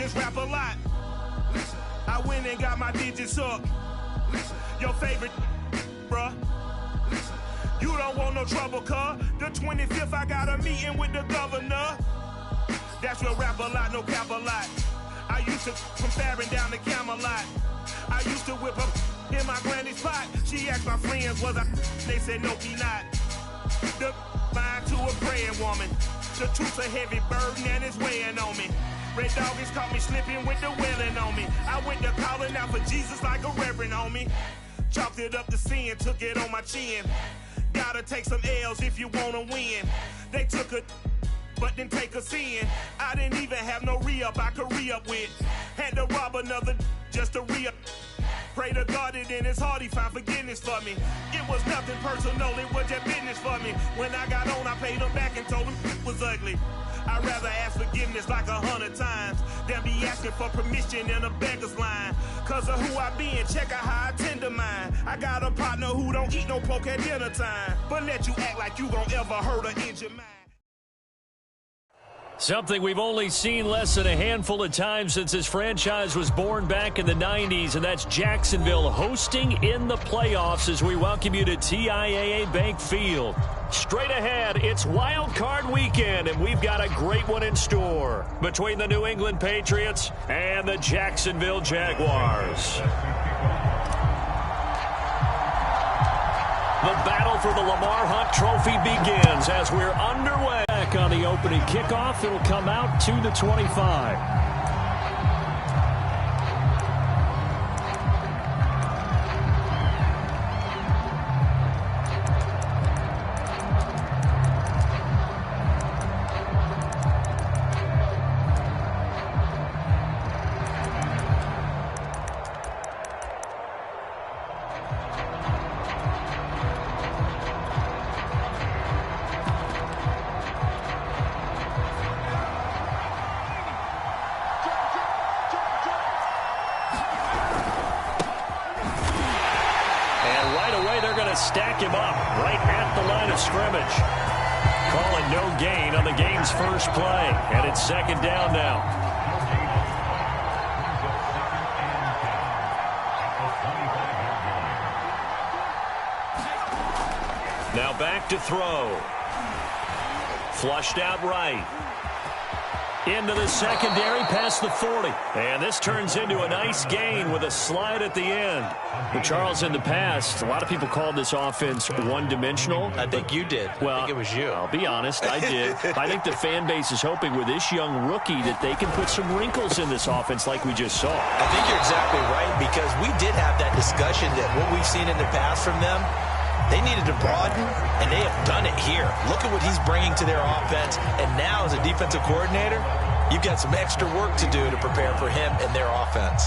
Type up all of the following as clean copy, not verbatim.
niggas rap a lot. I went and got my digits up. Your favorite, bruh. You don't want no trouble, cuz. The 25th, I got a meeting with the governor. That's real rap a lot, no cap a lot. I used to from Farron down to Camelot. I used to whip up in my granny's pot. She asked my friends, was I? They said, no, he not. The mind to a praying woman. The truth's a heavy burden and it's weighing on me. Red doggies caught me slipping with the wailing on me. I went to calling out for Jesus like a reverend on me. Chalked it up to sin, took it on my chin. Gotta take some L's if you wanna win. They took a but didn't take a sin. I didn't even have no re-up I could re-up with. Had to rob another just to re-up. Pray to God that in his heart he found forgiveness for me. It was nothing personal, it was just business for me. When I got on, I paid him back and told him it was ugly. I'd rather ask forgiveness like 100 times than be asking for permission in a beggar's line. Cause of who I be and check out how I tend to mine. I got a partner who don't eat no pork at dinner time, but let you act like you gon' ever hurt or injure mine. Something we've only seen less than a handful of times since this franchise was born back in the 90s, and that's Jacksonville hosting in the playoffs as we welcome you to TIAA Bank Field. Straight ahead, it's Wild Card Weekend, and we've got a great one in store between the New England Patriots and the Jacksonville Jaguars. The battle for the Lamar Hunt Trophy begins as we're underway. Back on the opening kickoff, it'll come out to the 25. Stack him up right at the line of scrimmage. Calling no gain on the game's first play. And it's second down now. Now back to throw. Flushed out right. Into the secondary past the 40. And this turns into a nice gain with a slide at the end. But Charles, in the past, a lot of people called this offense one-dimensional. I think you did. Well, I think it was you. I'll be honest, I did. I think the fan base is hoping with this young rookie that they can put some wrinkles in this offense like we just saw. I think you're exactly right, because we did have that discussion that what we've seen in the past from them, they needed to broaden, and they have done it here. Look at what he's bringing to their offense, and now as a defensive coordinator, you've got some extra work to do to prepare for him and their offense.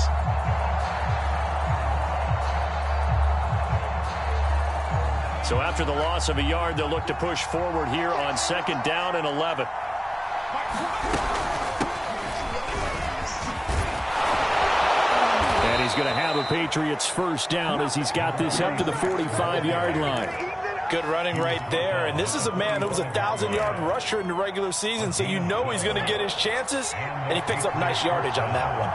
So after the loss of a yard, they'll look to push forward here on second down and 11. And he's going to have a Patriots first down as he's got this up to the 45-yard line. Good running right there. And this is a man who was a 1,000-yard rusher in the regular season, so you know he's going to get his chances, and he picks up nice yardage on that one.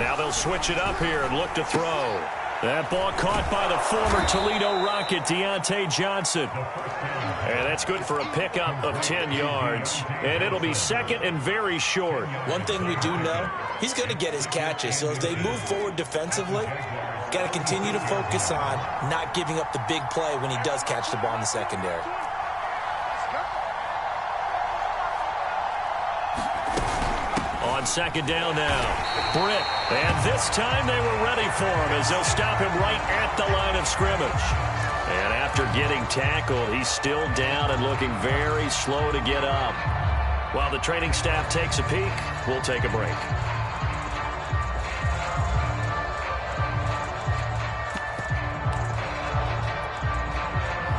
Now they'll switch it up here and look to throw. That ball caught by the former Toledo Rocket, Deontay Johnson. And that's good for a pickup of 10 yards. And it'll be second and very short. One thing we do know, he's going to get his catches. So as they move forward defensively, got to continue to focus on not giving up the big play when he does catch the ball in the secondary. On second down now, Britt. And this time they were ready for him as they'll stop him right at the line of scrimmage. And after getting tackled, he's still down and looking very slow to get up. While the training staff takes a peek, we'll take a break.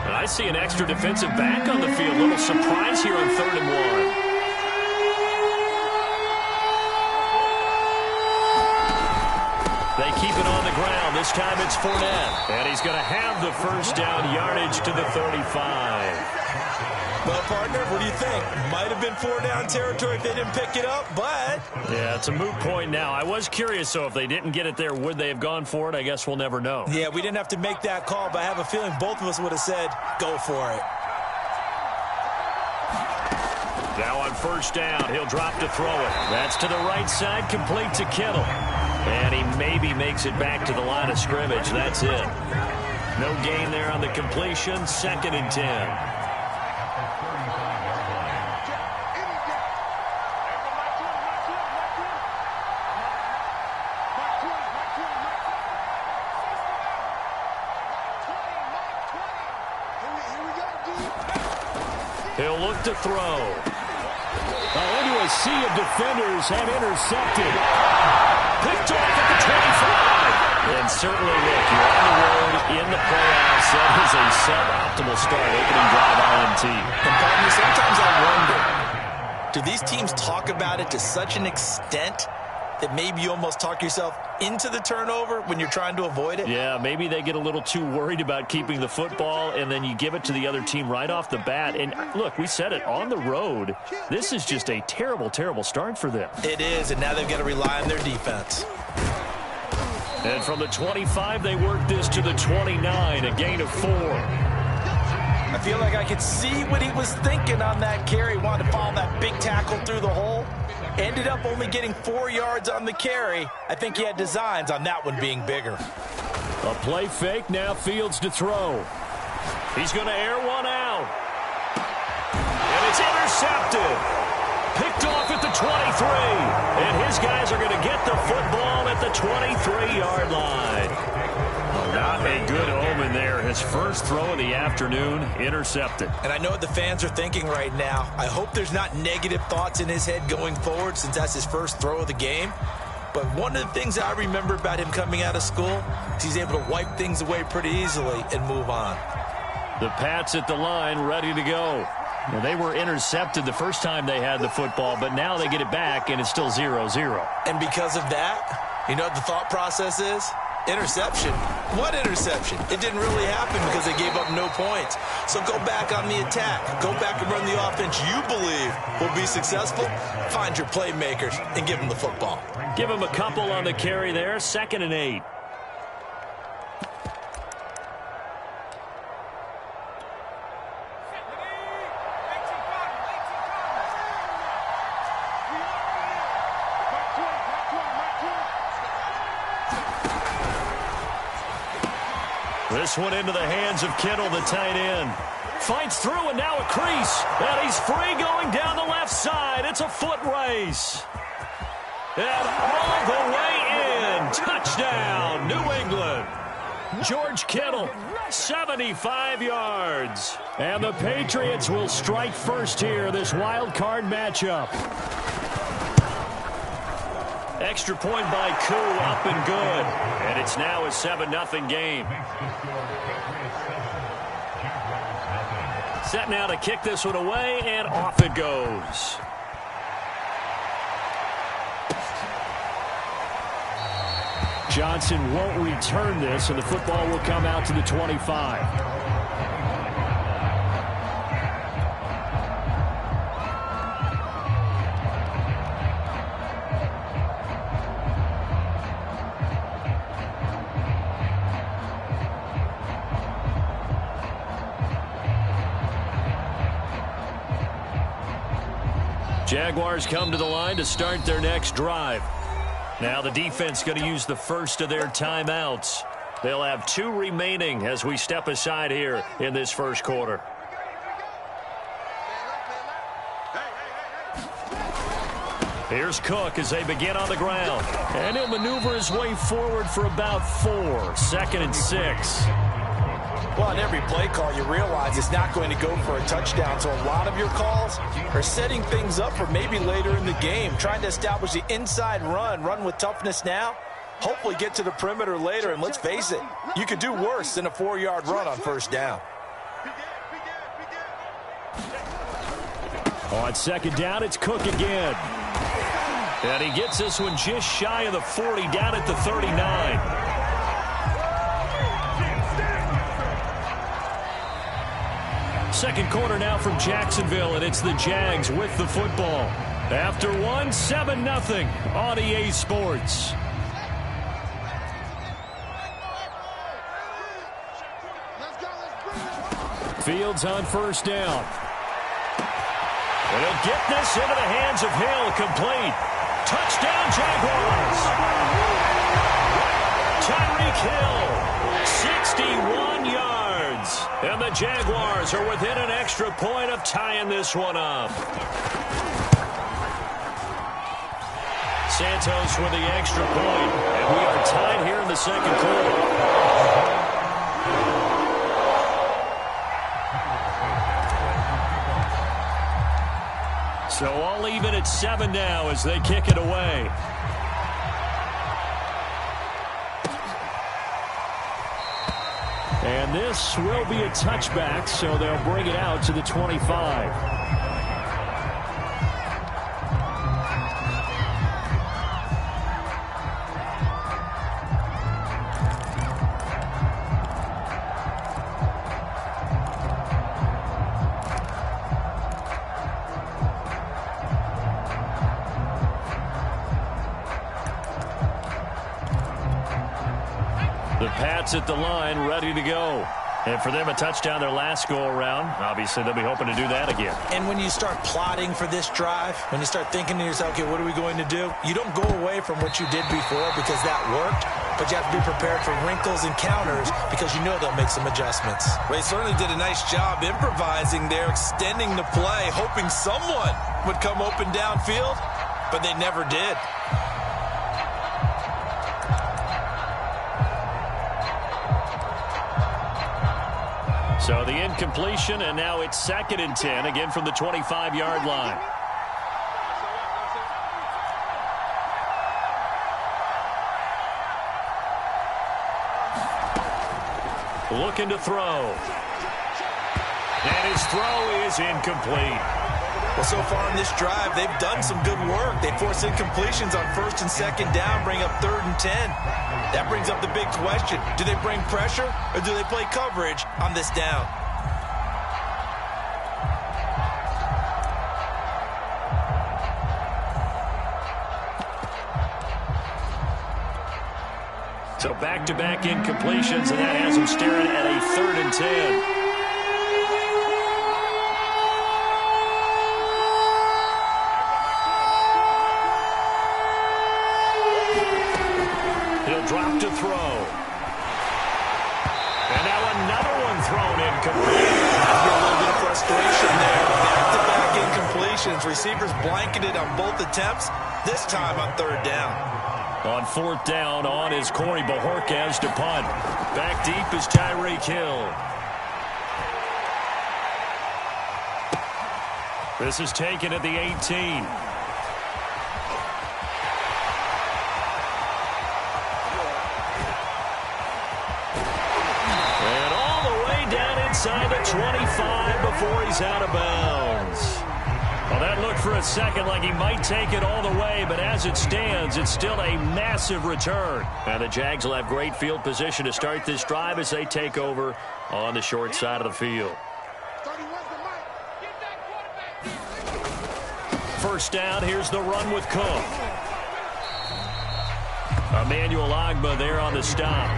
And I see an extra defensive back on the field. A little surprise here on 3rd and 1. They keep it on the ground. This time it's Fournette. And he's going to have the first down, yardage to the 35. Well, partner, what do you think? Might have been 4-down territory if they didn't pick it up, but... Yeah, it's a moot point now. I was curious, so if they didn't get it there, would they have gone for it? I guess we'll never know. Yeah, we didn't have to make that call, but I have a feeling both of us would have said, go for it. Now on first down, he'll drop to throw it. That's to the right side, complete to Kittle. And he maybe makes it back to the line of scrimmage. That's it. No gain there on the completion. 2nd and 10. He'll look to throw. Into a sea of defenders and intercepted. Picked off at the 25. And certainly, look, you're on the road in the playoffs. That is a suboptimal start, opening drive INT. And partner, sometimes I wonder, do these teams talk about it to such an extent that maybe you almost talk yourself into the turnover when you're trying to avoid it? Yeah, maybe they get a little too worried about keeping the football, and then you give it to the other team right off the bat. And look, we said it, on the road, this is just a terrible, terrible start for them. It is, and now they've got to rely on their defense. And from the 25, they work this to the 29, a gain of 4. I feel like I could see what he was thinking on that carry. Wanted to follow that big tackle through the hole. Ended up only getting 4 yards on the carry. I think he had designs on that one being bigger. A play fake, now Fields to throw. He's going to air one out. And it's intercepted. Picked off at the 23. And his guys are going to get the football at the 23-yard line. Not a good omen there. His first throw of the afternoon, intercepted. And I know what the fans are thinking right now. I hope there's not negative thoughts in his head going forward since that's his first throw of the game. But one of the things I remember about him coming out of school is he's able to wipe things away pretty easily and move on. The Pats at the line, ready to go. Now, they were intercepted the first time they had the football, but now they get it back, and it's still 0-0. And because of that, you know what the thought process is? Interception. What interception? It didn't really happen because they gave up no points. So go back on the attack. Go back and run the offense you believe will be successful. Find your playmakers and give them the football. Give him a couple on the carry there. 2nd and 8. This one into the hands of Kittle, the tight end. Fights through, and now a crease. And he's free going down the left side. It's a foot race. And all the way in. Touchdown, New England. George Kittle, 75 yards. And the Patriots will strike first here, this wild card matchup. Extra point by Koo, up and good. And it's now a 7-0 game. Set now to kick this one away, and off it goes. Johnson won't return this, and the football will come out to the 25. Jaguars come to the line to start their next drive. Now the defense going to use the first of their timeouts. They'll have 2 remaining as we step aside here in this first quarter. Here's Cook as they begin on the ground. And he'll maneuver his way forward for about 4. 2nd and 6. Well, on every play call, you realize it's not going to go for a touchdown. So a lot of your calls are setting things up for maybe later in the game, trying to establish the inside run with toughness now, hopefully get to the perimeter later. And let's face it, you could do worse than a 4-yard run on first down. On 2nd down, it's Cook again. And he gets this one just shy of the 40, down at the 39. second quarter now from Jacksonville, and it's the Jags with the football. After one, 7-0 on EA Sports. Fields on first down. And he'll get this into the hands of Hill. Complete. Touchdown, Jaguars. Tyreek Hill, 61 yards. And the Jaguars are within an extra point of tying this one up. Santos with the extra point. And we are tied here in the second quarter. So all even at 7 now as they kick it away. And this will be a touchback, so they'll bring it out to the 25. At the line, ready to go. And for them, a touchdown their last go-around. Obviously, they'll be hoping to do that again. And when you start plotting for this drive, when you start thinking to yourself, okay, what are we going to do? You don't go away from what you did before because that worked, but you have to be prepared for wrinkles and counters because you know they'll make some adjustments. They certainly did a nice job improvising there, extending the play, hoping someone would come open downfield, but they never did. So the incompletion, and now it's 2nd and 10, again from the 25-yard line. Looking to throw. And his throw is incomplete. Well, so far in this drive, they've done some good work. They force incompletions on 1st and 2nd down, bring up 3rd and 10. That brings up the big question. Do they bring pressure or do they play coverage on this down? So back-to-back incompletions, and that has them staring at a 3rd and 10. Drop to throw. And now another one thrown incomplete. After a little bit of frustration there. Back-to-back incompletions. Receivers blanketed on both attempts. This time on 3rd down. On 4th down, on is Corey Bajorquez to punt. Back deep is Tyreek Hill. This is taken at the 18. Inside the 25 before he's out of bounds. Well, that looked for a second like he might take it all the way, but as it stands, it's still a massive return. And the Jags will have great field position to start this drive as they take over on the short side of the field. First down, here's the run with Cook. Emmanuel Ogbah there on the stop.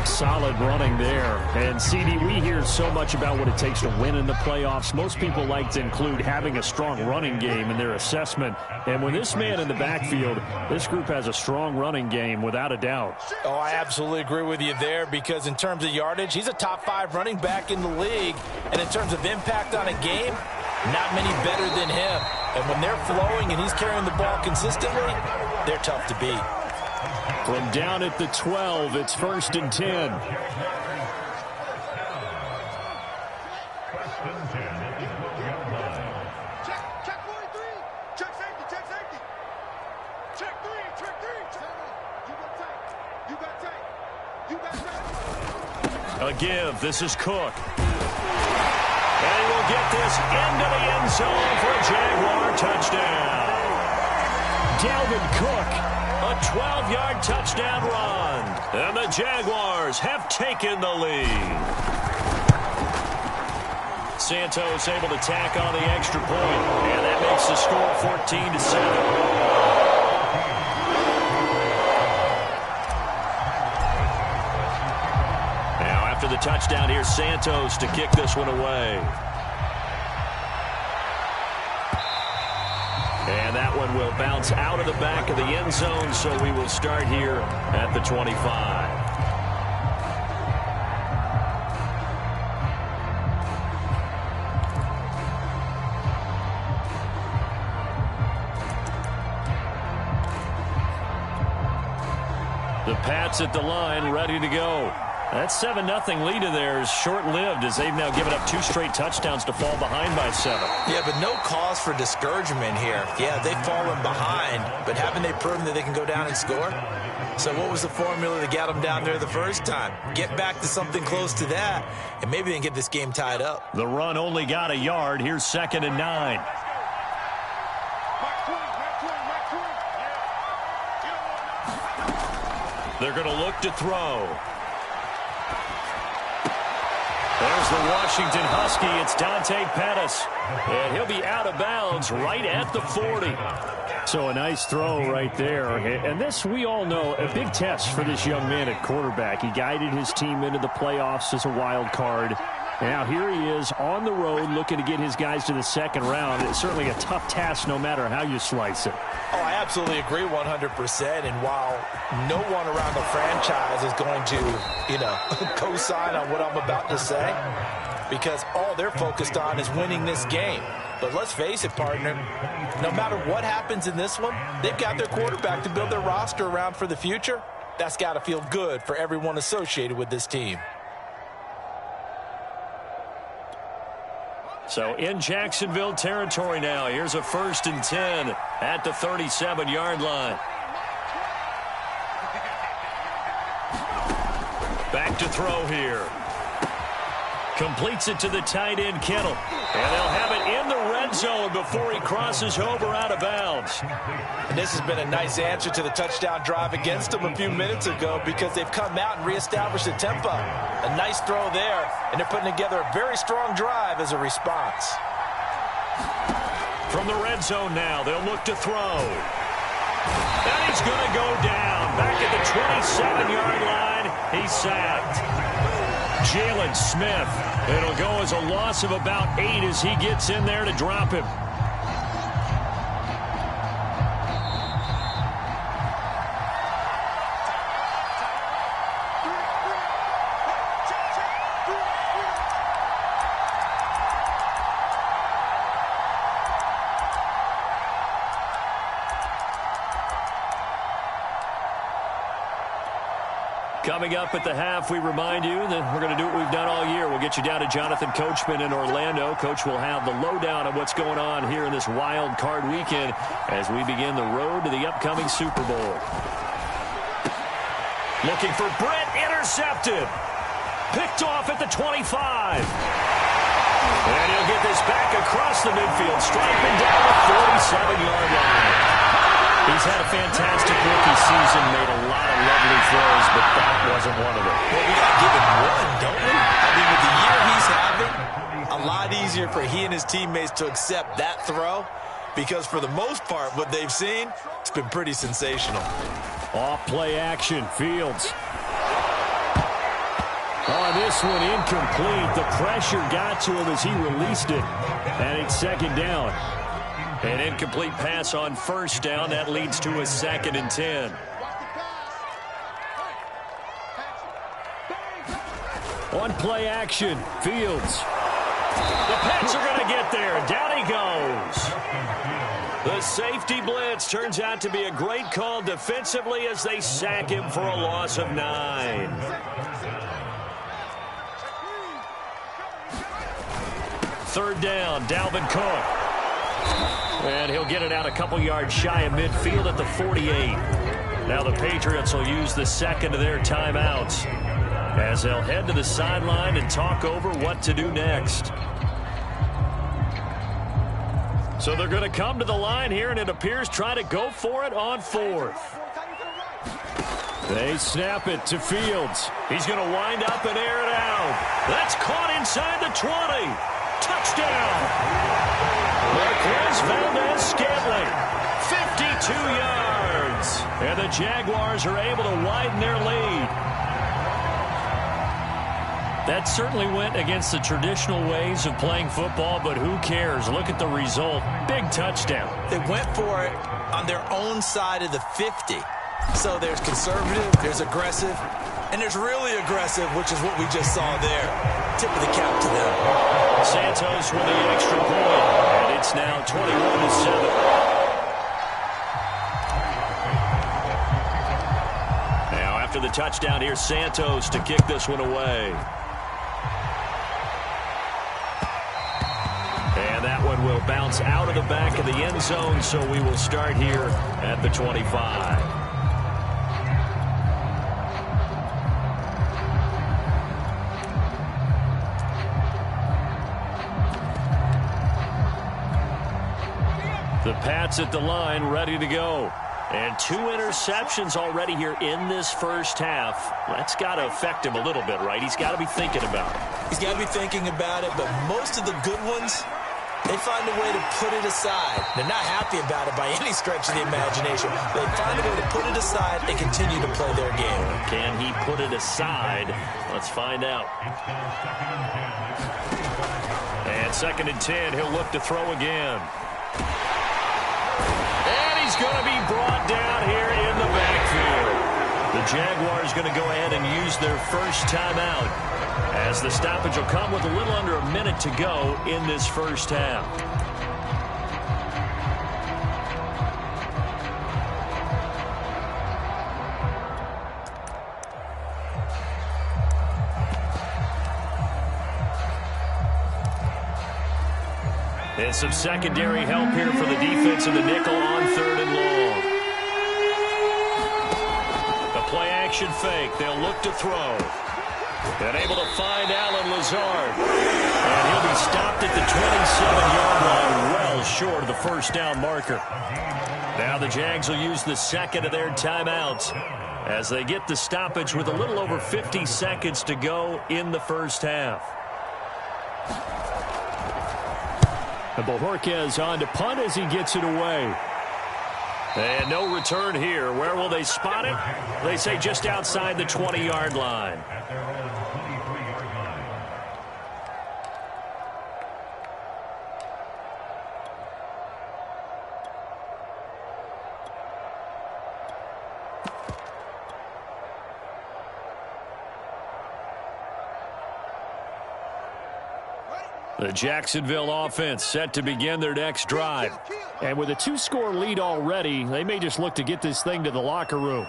Solid running there. And, CD, we hear so much about what it takes to win in the playoffs. Most people like to include having a strong running game in their assessment. And when this man in the backfield, this group has a strong running game without a doubt. Oh, I absolutely agree with you there because in terms of yardage, he's a top 5 running back in the league. And in terms of impact on a game, not many better than him. And when they're flowing and he's carrying the ball consistently, they're tough to beat. From down at the 12, it's 1st and 10. A give. This is Cook. And he will get this into the end zone for a Jaguar touchdown. Dalvin Cook. A 12-yard touchdown run. And the Jaguars have taken the lead. Santos able to tack on the extra point. And that makes the score 14-7. After the touchdown, here's Santos to kick this one away. And that one will bounce out of the back of the end zone, so we will start here at the 25. The Pats at the line, ready to go. That 7-0 lead of theirs short-lived as they've now given up 2 straight touchdowns to fall behind by 7. Yeah, but no cause for discouragement here. Yeah, they've fallen behind, but haven't they proven that they can go down and score? So what was the formula that got them down there the first time? Get back to something close to that, and maybe they can get this game tied up. The run only got a yard. Here's 2nd and 9. They're going to look to throw. There's the Washington Husky. It's Dante Pettis. And he'll be out of bounds right at the 40. So a nice throw right there. And this, we all know, a big test for this young man at quarterback. He guided his team into the playoffs as a wild card. Now here he is on the road looking to get his guys to the 2nd round. It's certainly a tough task no matter how you slice it. Oh, I absolutely agree 100%. And while no one around the franchise is going to, co-sign on what I'm about to say, because all they're focused on is winning this game. But let's face it, partner, no matter what happens in this one, they've got their quarterback to build their roster around for the future. That's got to feel good for everyone associated with this team. So in Jacksonville territory now. Here's a 1st and 10 at the 37-yard line. Back to throw here. Completes it to the tight end, Kittle. And they'll have it in the red zone before he crosses over out of bounds. And this has been a nice answer to the touchdown drive against them a few minutes ago because they've come out and reestablished the tempo. A nice throw there, and they're putting together a very strong drive as a response. From the red zone now, they'll look to throw. And he's going to go down. Back at the 27-yard line, he's sacked. Jalen Smith. It'll go as a loss of about 8 as he gets in there to drop him. Coming up at the half, we remind you that we're going to do what we've done all year. We'll get you down to Jonathan Coachman in Orlando. Coach will have the lowdown of what's going on here in this wild card weekend as we begin the road to the upcoming Super Bowl. Looking for Brett, intercepted. Picked off at the 25. And he'll get this back across the midfield, striping down the 47-yard line. He's had a fantastic rookie season, made a lot of lovely throws, but that wasn't one of them. Well, we got to give him one, don't we? I mean, with the year he's having, a lot easier for he and his teammates to accept that throw because for the most part, what they've seen, it's been pretty sensational. Off play action, Fields. On this one, incomplete. The pressure got to him as he released it, and it's 2nd down. An incomplete pass on 1st down. That leads to a 2nd and 10. On play action, Fields. The Pats are going to get there. Down he goes. The safety blitz turns out to be a great call defensively as they sack him for a loss of 9. Third down, Dalvin Cook. And he'll get it out a couple yards shy of midfield at the 48. Now the Patriots will use the 2nd of their timeouts as they'll head to the sideline and talk over what to do next. So they're going to come to the line here, and it appears try to go for it on 4th. They snap it to Fields. He's going to wind up and air it out. That's caught inside the 20. touchdown. Marquez Valdez-Scantling, 52 yards. And the Jaguars are able to widen their lead. That certainly went against the traditional ways of playing football, but who cares? Look at the result. Big touchdown. They went for it on their own side of the 50. So there's conservative, there's aggressive, and there's really aggressive, which is what we just saw there. Tip of the cap to them. Santos with the extra point, and it's now 21-7. Now after the touchdown, here's Santos to kick this one away. And that one will bounce out of the back of the end zone, so we will start here at the 25. The Pats at the line, ready to go. And 2 interceptions already here in this first half. That's got to affect him a little bit, right? He's got to be thinking about it. He's got to be thinking about it, but most of the good ones, they find a way to put it aside. They're not happy about it by any stretch of the imagination. They find a way to put it aside and continue to play their game. Can he put it aside? Let's find out. And 2nd and 10, he'll look to throw again. And he's going to be brought down here in the backfield. The Jaguars going to go ahead and use their first timeout, as the stoppage will come with a little under a minute to go in this first half. And some secondary help here for the defense in the nickel on 3rd and long. A play-action fake. They'll look to throw. And able to find Alan Lazard. And he'll be stopped at the 27-yard line, well short of the first down marker. Now the Jags will use the second of their timeouts as they get the stoppage with a little over 50 seconds to go in the first half. And Bojorquez on to punt as he gets it away. And no return here. Where will they spot it? They say just outside the 20-yard line. The Jacksonville offense set to begin their next drive. And with a 2-score lead already, they may just look to get this thing to the locker room.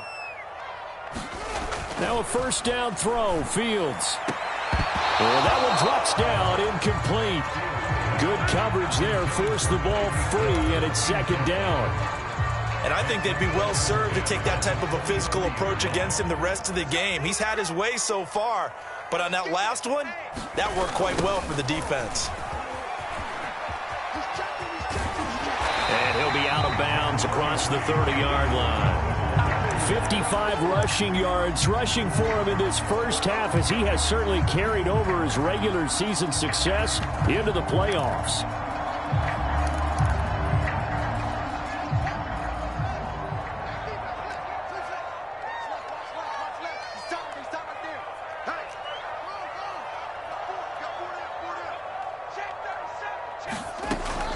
Now a first down throw, Fields. Well, that one drops down, incomplete. Good coverage there, forced the ball free, and it's 2nd down. And I think they'd be well served to take that type of a physical approach against him the rest of the game. He's had his way so far, but on that last one, that worked quite well for the defense. And he'll be out of bounds across the 30-yard line. 55 rushing yards rushing for him in this first half, as he has certainly carried over his regular season success into the playoffs.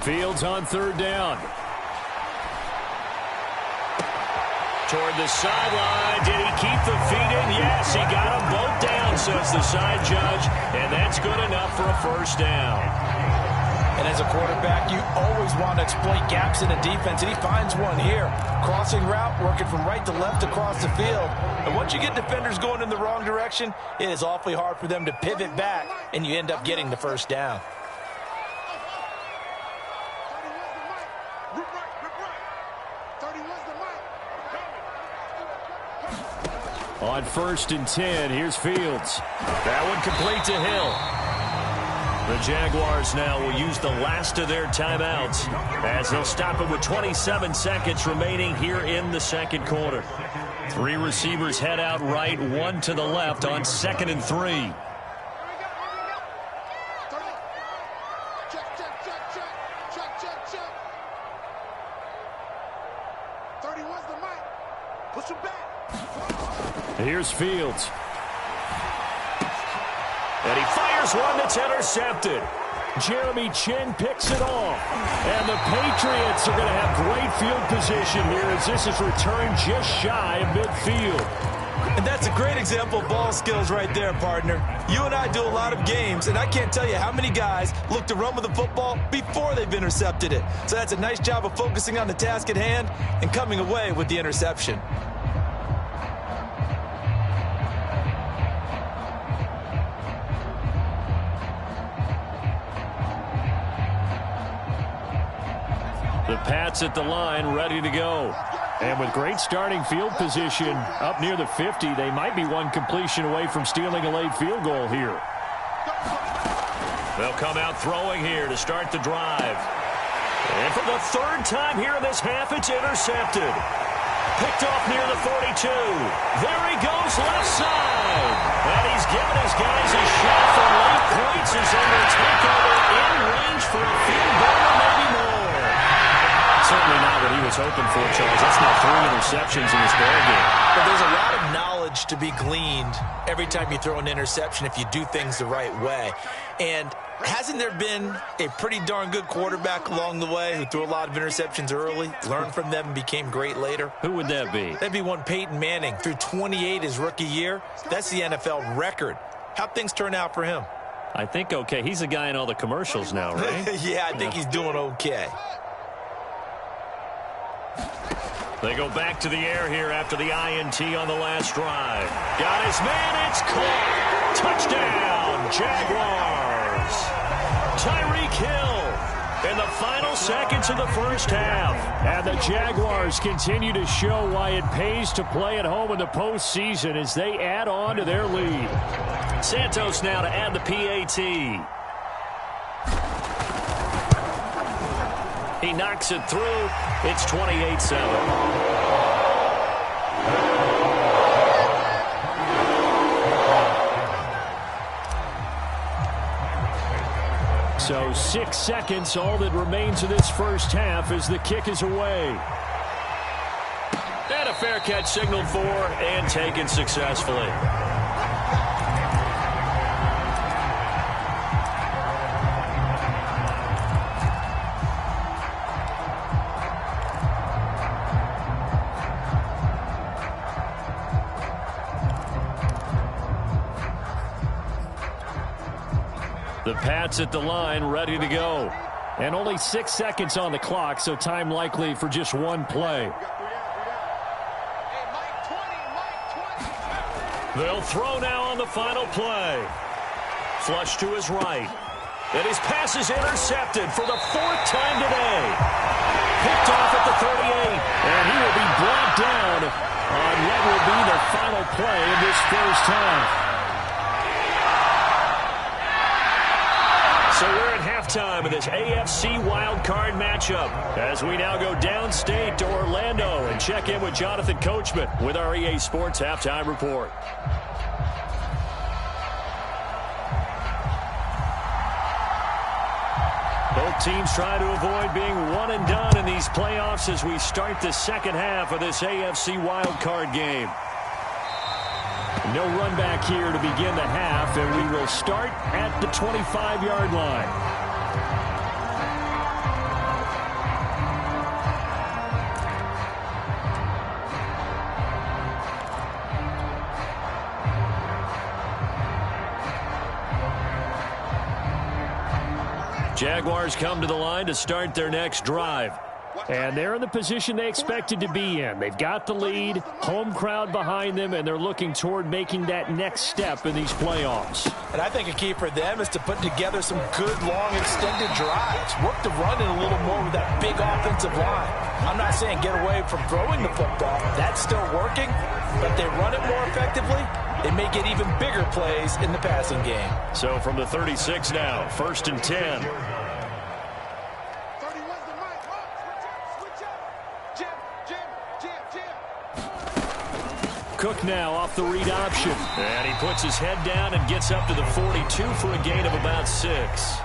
Fields on 3rd down. Toward the sideline. Did he keep the feet in? Yes, he got them both down, says the side judge. And that's good enough for a first down. And as a quarterback, you always want to exploit gaps in the defense, and he finds one here. Crossing route, working from right to left across the field. And once you get defenders going in the wrong direction, it is awfully hard for them to pivot back, and you end up getting the first down. On 1st and 10, here's Fields. That one complete to Hill. The Jaguars now will use the last of their timeouts as they'll stop it with 27 seconds remaining here in the second quarter. 3 receivers head out right, 1 to the left on 2nd and 3. Check. 31's the mic. Push him back. Here's Fields. And he fires one that's intercepted. Jeremy Chin picks it off. And the Patriots are going to have great field position here as this is returned just shy of midfield. And that's a great example of ball skills right there, partner. You and I do a lot of games, and I can't tell you how many guys look to run with the football before they've intercepted it. So that's a nice job of focusing on the task at hand and coming away with the interception. The Pats at the line, ready to go. And with great starting field position up near the 50, they might be one completion away from stealing a late field goal here. They'll come out throwing here to start the drive. And for the third time here in this half, it's intercepted. Picked off near the 42. There he goes, left side. And he's given his guys a shot for late points as they will take over in range for a field goal or maybe more. Certainly not what he was hoping for, Charles. That's now 3 interceptions in this ball game. But there's a lot of knowledge to be gleaned every time you throw an interception if you do things the right way. And hasn't there been a pretty darn good quarterback along the way who threw a lot of interceptions early, learned from them, and became great later? Who would that be? That'd be one Peyton Manning. Threw 28 his rookie year. That's the NFL record. How'd things turn out for him? I think okay. He's the guy in all the commercials now, right? Yeah, I think he's doing okay. They go back to the air here after the INT on the last drive. Got his man, it's caught. Touchdown, Jaguars. Tyreek Hill in the final seconds of the first half. And the Jaguars continue to show why it pays to play at home in the postseason as they add on to their lead. Santos now to add the PAT. He knocks it through. It's 28-7. So 6 seconds, all that remains of this first half as the kick is away. And a fair catch signaled for and taken successfully. The Pats at the line, ready to go. And only 6 seconds on the clock, so time likely for just one play. They'll throw now on the final play. Flush to his right. And his pass is intercepted for the 4th time today. Picked off at the 38. And he will be brought down on what will be the final play of this first half. So we're at halftime of this AFC wildcard matchup as we now go downstate to Orlando and check in with Jonathan Coachman with our EA Sports Halftime Report. Both teams try to avoid being one and done in these playoffs as we start the second half of this AFC wildcard game. No run back here to begin the half, and we will start at the 25-yard line. Jaguars come to the line to start their next drive. And they're in the position they expected to be in. They've got the lead, home crowd behind them, and they're looking toward making that next step in these playoffs. And I think a key for them is to put together some good, long, extended drives. Work the run in a little more with that big offensive line. I'm not saying get away from throwing the football. That's still working, but they run it more effectively. They may get even bigger plays in the passing game. So from the 36 now, 1st and 10. Cook now off the read option. And he puts his head down and gets up to the 42 for a gain of about 6.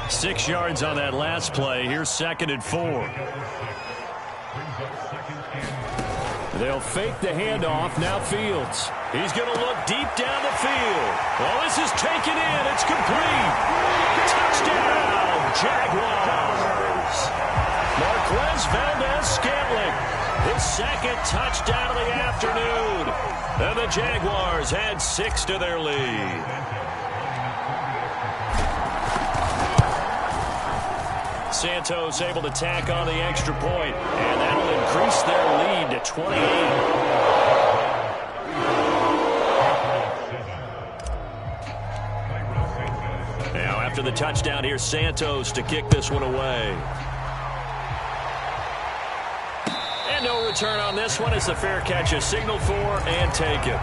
6 yards on that last play. Here's 2nd and 4. They'll fake the handoff. Now Fields. He's going to look deep down the field. Well, this is taken in. It's complete. Touchdown, Jaguars. Marquez Valdez-Scantling, his 2nd touchdown of the afternoon. And the Jaguars add 6 to their lead. Santos able to tack on the extra point, and that'll increase their lead to 28. Now, after the touchdown, here's Santos to kick this one away. And no return on this one as the fair catch is signaled for and taken.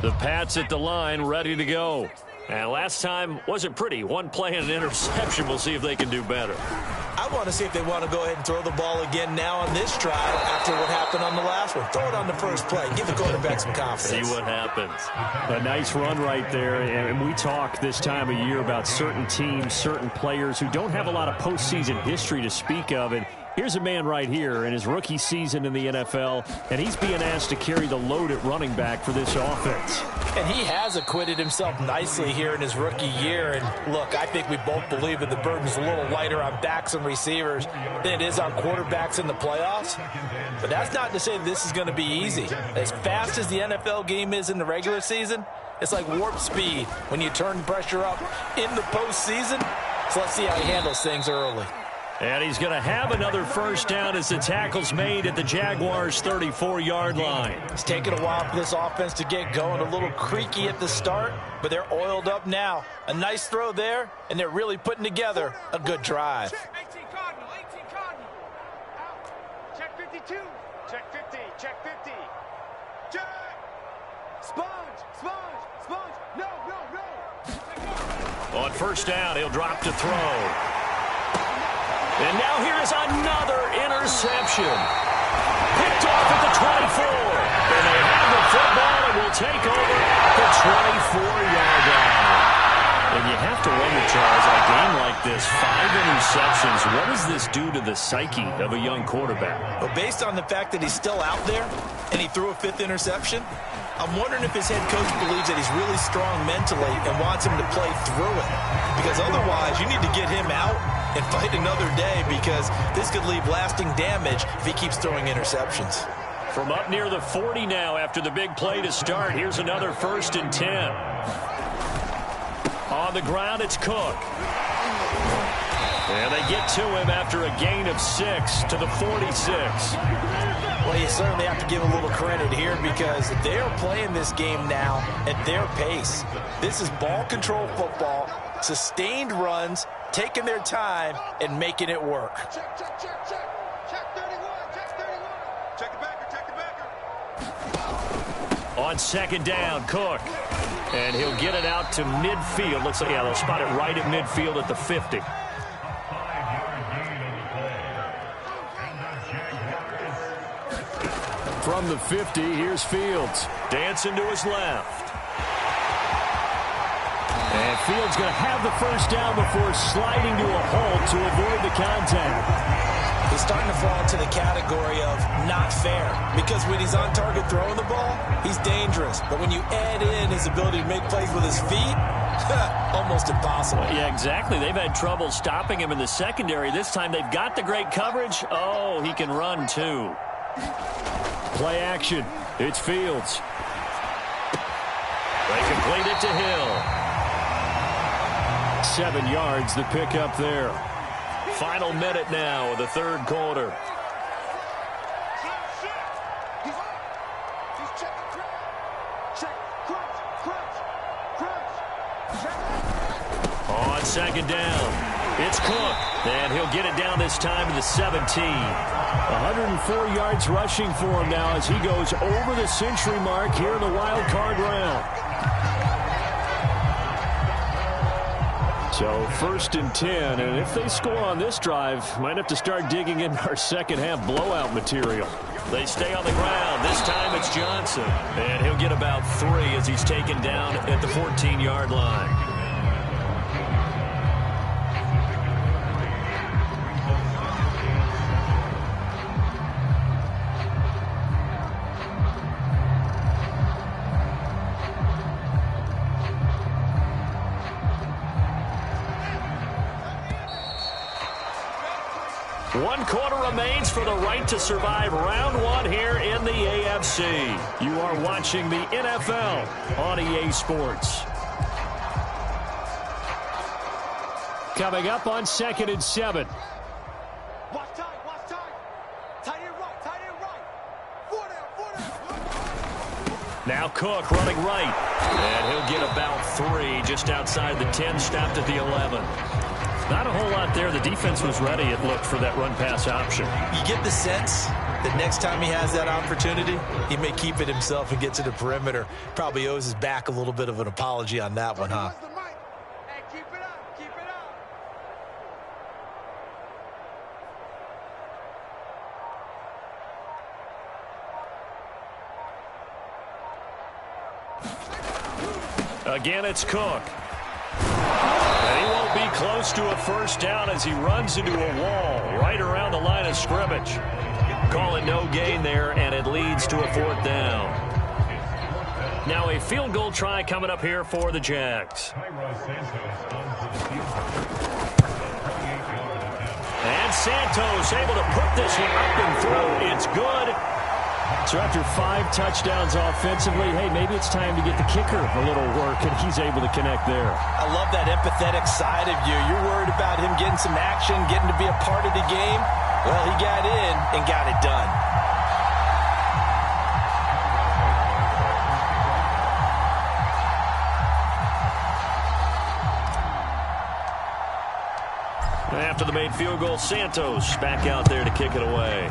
The Pats at the line, ready to go. And last time wasn't pretty. One play and an interception. We'll see if they can do better. I want to see if they want to go ahead and throw the ball again now on this drive after what happened on the last one. Throw it on the first play. Give the quarterback some confidence. See what happens. A nice run right there. And we talk this time of year about certain teams, certain players who don't have a lot of postseason history to speak of. And here's a man right here in his rookie season in the NFL, and he's being asked to carry the load at running back for this offense. And he has acquitted himself nicely here in his rookie year. And look, I think we both believe that the burden's a little lighter on backs and receivers than it is on quarterbacks in the playoffs. But that's not to say this is going to be easy. As fast as the NFL game is in the regular season, it's like warp speed when you turn pressure up in the postseason. So let's see how he handles things early. And he's going to have another first down as the tackle's made at the Jaguars' 34-yard line. It's taken a while for this offense to get going. A little creaky at the start, but they're oiled up now. A nice throw there, and they're really putting together a good drive. 18 Cardinal, 18 Cardinal. Out. Check 52. Check 50. Check 50. Check. Sponge, sponge, sponge. No, no, no. On first down, he'll drop to throw. And now here is another interception. Picked off at the 24. And they have the football and will take over the 24-yard line. And you have to wonder, Charles, on a game like this, 5 interceptions, what does this do to the psyche of a young quarterback? Well, based on the fact that he's still out there and he threw a 5th interception, I'm wondering if his head coach believes that he's really strong mentally and wants him to play through it. Because otherwise, you need to get him out and fight another day, because this could leave lasting damage if he keeps throwing interceptions. From up near the 40 now after the big play to start, here's another 1st and 10. On the ground, it's Cook. And they get to him after a gain of 6 to the 46. Well, you certainly have to give a little credit here, because they're playing this game now at their pace. This is ball control football, sustained runs, taking their time and making it work. Check, check, check, check. Check 31, check 31. Check the backer, check the backer. On 2nd down, Cook. And he'll get it out to midfield. Looks like, yeah, they'll spot it right at midfield at the 50. From the 50, here's Fields. Dancing to his left. And Fields going to have the first down before sliding to a halt to avoid the contact. He's starting to fall into the category of not fair, because when he's on target throwing the ball, he's dangerous. But when you add in his ability to make plays with his feet, almost impossible. Yeah, exactly. They've had trouble stopping him in the secondary. This time they've got the great coverage. Oh, he can run too. Play action. It's Fields. They complete it to Hill. 7 yards, the pickup there. Final minute now of the 3rd quarter. On 2nd down. It's Cook, and he'll get it down this time to the 17. 104 yards rushing for him now as he goes over the century mark here in the wild card round. So 1st and 10, and if they score on this drive, might have to start digging in our second half blowout material. They stay on the ground. This time it's Johnson, and he'll get about 3 as he's taken down at the 14-yard line. One quarter remains for the right to survive round 1 here in the AFC. You are watching the NFL on EA Sports. Coming up on 2nd and 7. Watch time, watch time. Tight end right. 4 down. Now Cook running right. And he'll get about 3 just outside the 10, stopped at the 11. Not a whole lot there. The defense was ready, it looked, for that run-pass option. You get the sense that next time he has that opportunity, he may keep it himself and get to the perimeter. Probably owes his back a little bit of an apology on that one, huh? Hey, keep it up, keep it up. Again, it's Cook. And he won't be close to a first down as he runs into a wall right around the line of scrimmage. Call it no gain there, and it leads to a 4th down. Now a field goal try coming up here for the Jags. And Santos able to put this one up and through. It's good. So after 5 touchdowns offensively, hey, maybe it's time to get the kicker a little work, and he's able to connect there. I love that empathetic side of you. You're worried about him getting some action, getting to be a part of the game. Well, he got in and got it done. After the made field goal, Santos back out there to kick it away.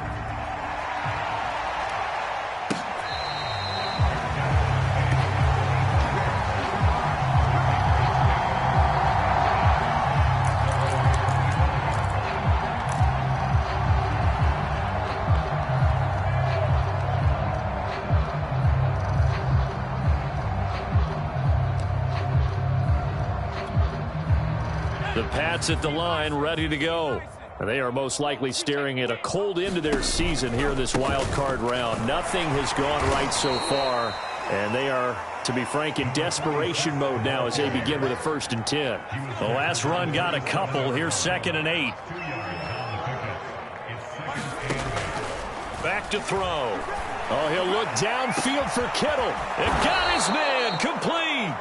The Pats at the line, ready to go. They are most likely staring at a cold end to their season here in this wild card round. Nothing has gone right so far, and they are, to be frank, in desperation mode now as they begin with a 1st and 10. The last run got a couple. Here's 2nd and 8. Back to throw. Oh, he'll look downfield for Kittle. And got his man complete.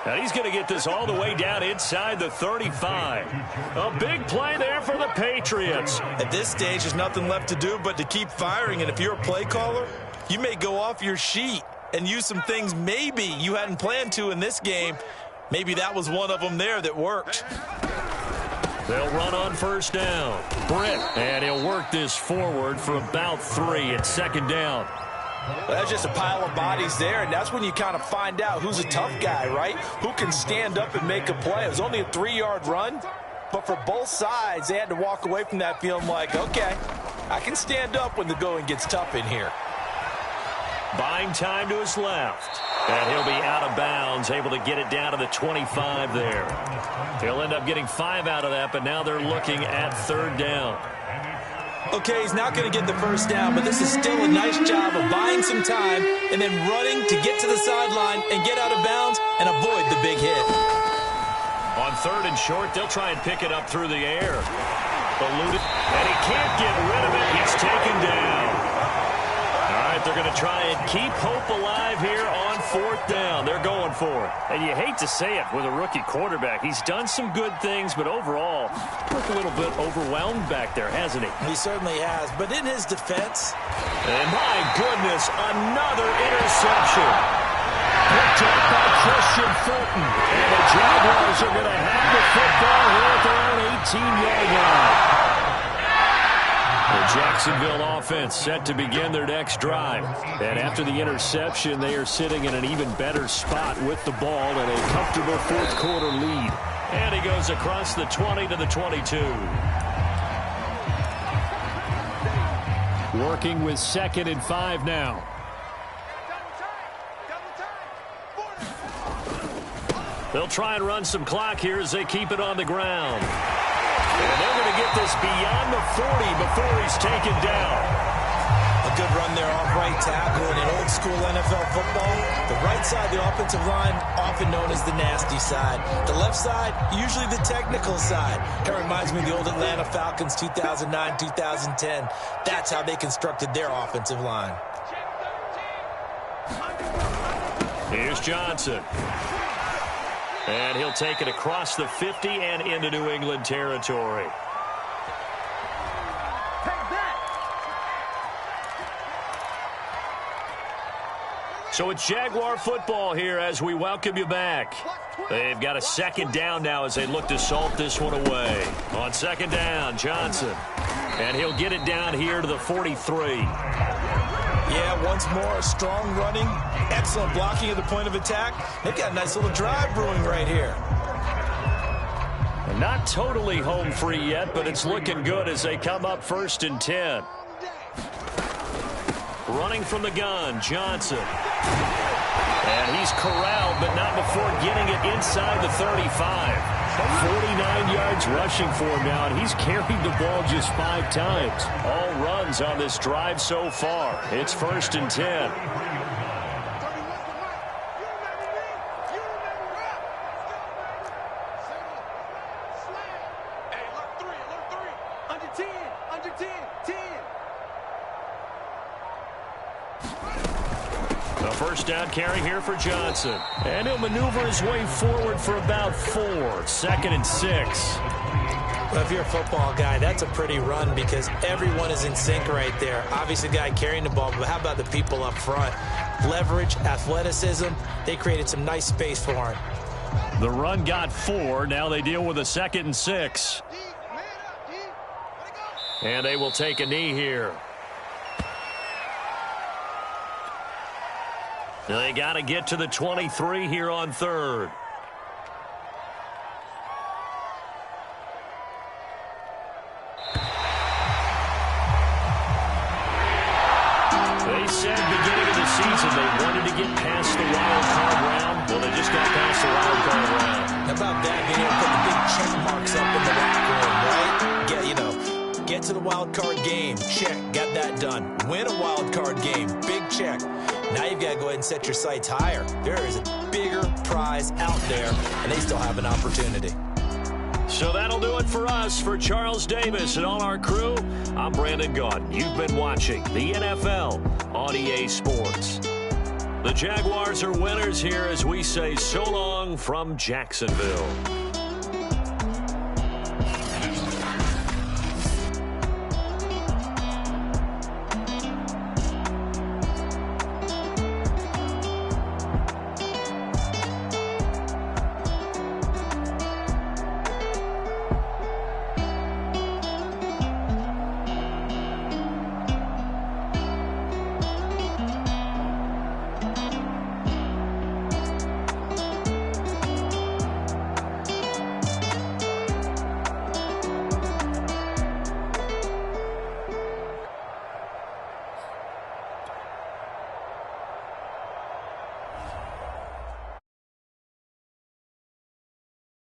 Now he's going to get this all the way down inside the 35. A big play there for the Patriots. At this stage, there's nothing left to do but to keep firing. And if you're a play caller, you may go off your sheet and use some things maybe you hadn't planned to in this game. Maybe that was one of them there that worked. They'll run on 1st down. Britt, and he'll work this forward for about 3 at 2nd down. Well, that's just a pile of bodies there, and that's when you kind of find out who's a tough guy, right? Who can stand up and make a play. It was only a 3-yard run, but for both sides, they had to walk away from that feeling like, okay, I can stand up when the going gets tough in here. Buying time to his left. And he'll be out of bounds, able to get it down to the 25 there. He'll end up getting 5 out of that, but now they're looking at 3rd down. Okay, he's not going to get the 1st down, but this is still a nice job of buying some time and then running to get to the sideline and get out of bounds and avoid the big hit. On 3rd and short, they'll try and pick it up through the air. Eluded, and he can't get rid of it. He's taken down. All right, they're going to try and keep hope alive here on 4th down. They're going for it. And you hate to say it with a rookie quarterback. He's done some good things, but overall, looked a little bit overwhelmed back there, hasn't he? He certainly has. But in his defense, and my goodness, another interception. Picked up by Christian Fulton. And the Jaguars are going to have the football here at their own 18-yard line. The Jacksonville offense set to begin their next drive. And after the interception, they are sitting in an even better spot with the ball and a comfortable fourth-quarter lead. And he goes across the 20 to the 22. Working with 2nd and 5 now. They'll try and run some clock here as they keep it on the ground. And they're going to get this beyond the 40 before he's taken down. A good run there off right tackle. In old school NFL football, the right side, the offensive line, often known as the nasty side. The left side, usually the technical side. Kind of reminds me of the old Atlanta Falcons 2009, 2010. That's how they constructed their offensive line. Here's Johnson. And he'll take it across the 50 and into New England territory. So it's Jaguar football here as we welcome you back. They've got a 2nd down now as they look to salt this one away. On 2nd down, Johnson. And he'll get it down here to the 43. Yeah, once more, strong running, excellent blocking at the point of attack. They've got a nice little drive brewing right here. Not totally home free yet, but it's looking good as they come up 1st and 10. Running from the gun, Johnson. And he's corralled, but not before getting it inside the 35. 49 yards rushing for him now, and he's carried the ball just 5 times. All runs on this drive so far. It's 1st and 10. First down carry here for Johnson. And he'll maneuver his way forward for about 4. 2nd and 6. Well, if you're a football guy, that's a pretty run because everyone is in sync right there. Obviously, the guy carrying the ball, but how about the people up front? Leverage, athleticism, they created some nice space for him. The run got 4. Now they deal with a 2nd and 6. And they will take a knee here. They got to get to the 23 here on 3rd. They said beginning of the season they wanted to get past the wild card round. Well, they just got past the wild card round. How about that? Being able to put the big check marks up in the locker room, right? Get to the wild card game. Check. Got that done. Win a wild card game. Big check. Now you've got to go ahead and set your sights higher. There is a bigger prize out there, and they still have an opportunity. So that'll do it for us. For Charles Davis and all our crew, I'm Brandon Gaudin. You've been watching the NFL on EA Sports. The Jaguars are winners here as we say so long from Jacksonville.